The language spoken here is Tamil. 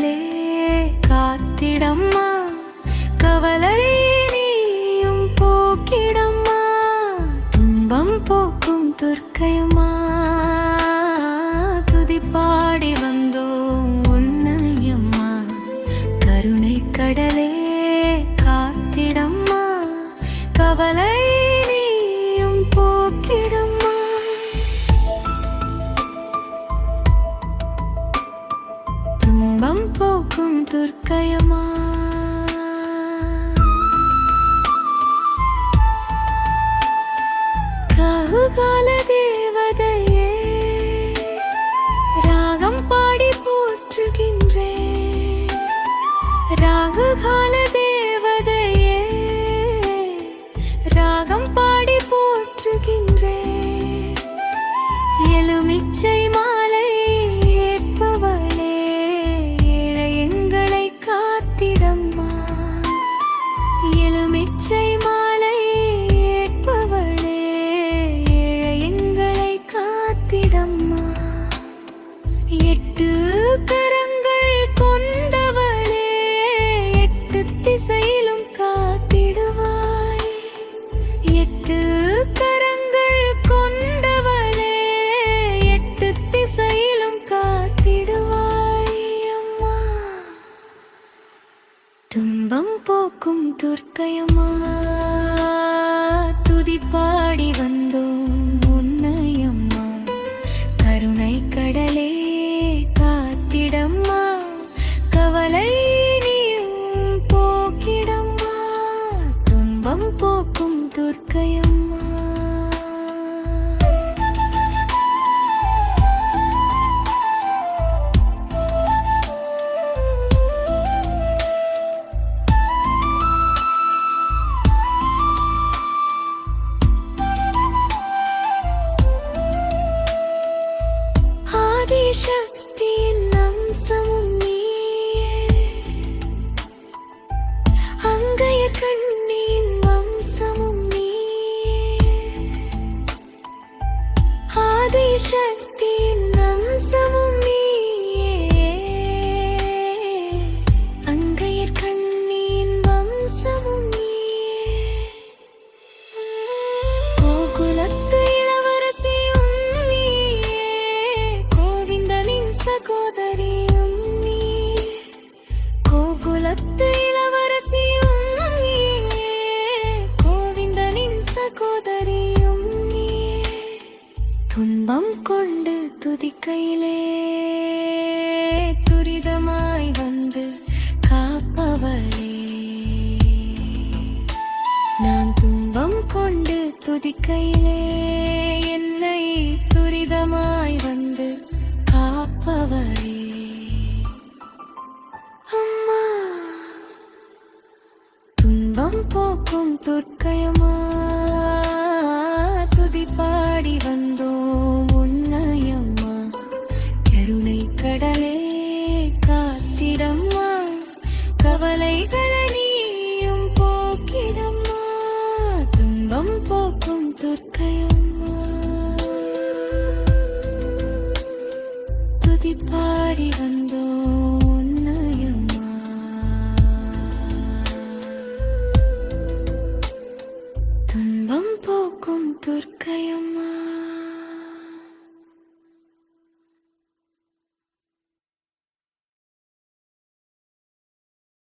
கடலே காத்திடம்மா, கவலை நீயும் போக்கிடம்மா. துன்பம் போக்கும் துர்க்கையம்மா, துதி பாடி வந்தோம் உன்னையம்மா. கருணை கடலே காத்திடம்மா, கவலை நீயும் போக்கிடம்மா. துன்பம் போக்கும் துர்க்கையம்மா. ராகுகால தேவதையே, ராகம் பாடி போற்றுகின்றேன். ராகுகால தேவதையே, ராகம் பாடி போற்றுகின்றேன். எலுமிச்சை மாலை ஏற்பவளே, ஏழை எங்களை காத்திடம்மா. எலுமிச்சை மாலை ஏற்பவளே, ஏழை எங்களை காத்திடம்மா. எட்டு கரங்கள் கொண்டவளே, எட்டு திசையிலும் காத்திடுவாய். எட்டு கரங்கள் கொண்டவளே, எட்டு திசையிலும் காத்திடுவாய் அம்மா. துன்பம் போக்கும் துர்க்கையம்மா, துதி பாடி வந்தோம் உன்னையம்மா. கருணை கடலே காத்திடம்மா, கவலை நீயும் போக்கிடம்மா. துன்பம் போக்கும் துர்க்கையம்மா. ஆதிசக்தியின் அம்சமும் நீயே, அங்கையர் கண்ணின் வம்சமும் நீயே. ஆதிசக்தியின் அம்சமும் நீயே, அங்கையர் கண்ணின் வம்சமும் நீயே. கோகுலத்து இளவரசியும் நீயே, கோவிந்தனின் சகோதரியும் நீயே. கோகுலத்து இளவரசியும் நீயே, கோவிந்தனின் சகோதரியும் நீயே. துன்பம் கொண்டு துதிக்கையிலே, துரிதமாய் வந்து காப்பவளே. நான் துன்பம் கொண்டு துதிக்கையிலே, என்னை துரிதமாய் வந்து காப்பவளே அம்மா. துன்பம் போக்கும் துர்க்கையம்மா, துதி பாடி வந்தோம் உன்னையம்மா. கருணை கடலே காத்திடம்மா, கவலைகளை நீயும் போக்கிடம்மா. துன்பம் போக்கும் துர்க்கையம்மா, துதி பாடி வந்தோம்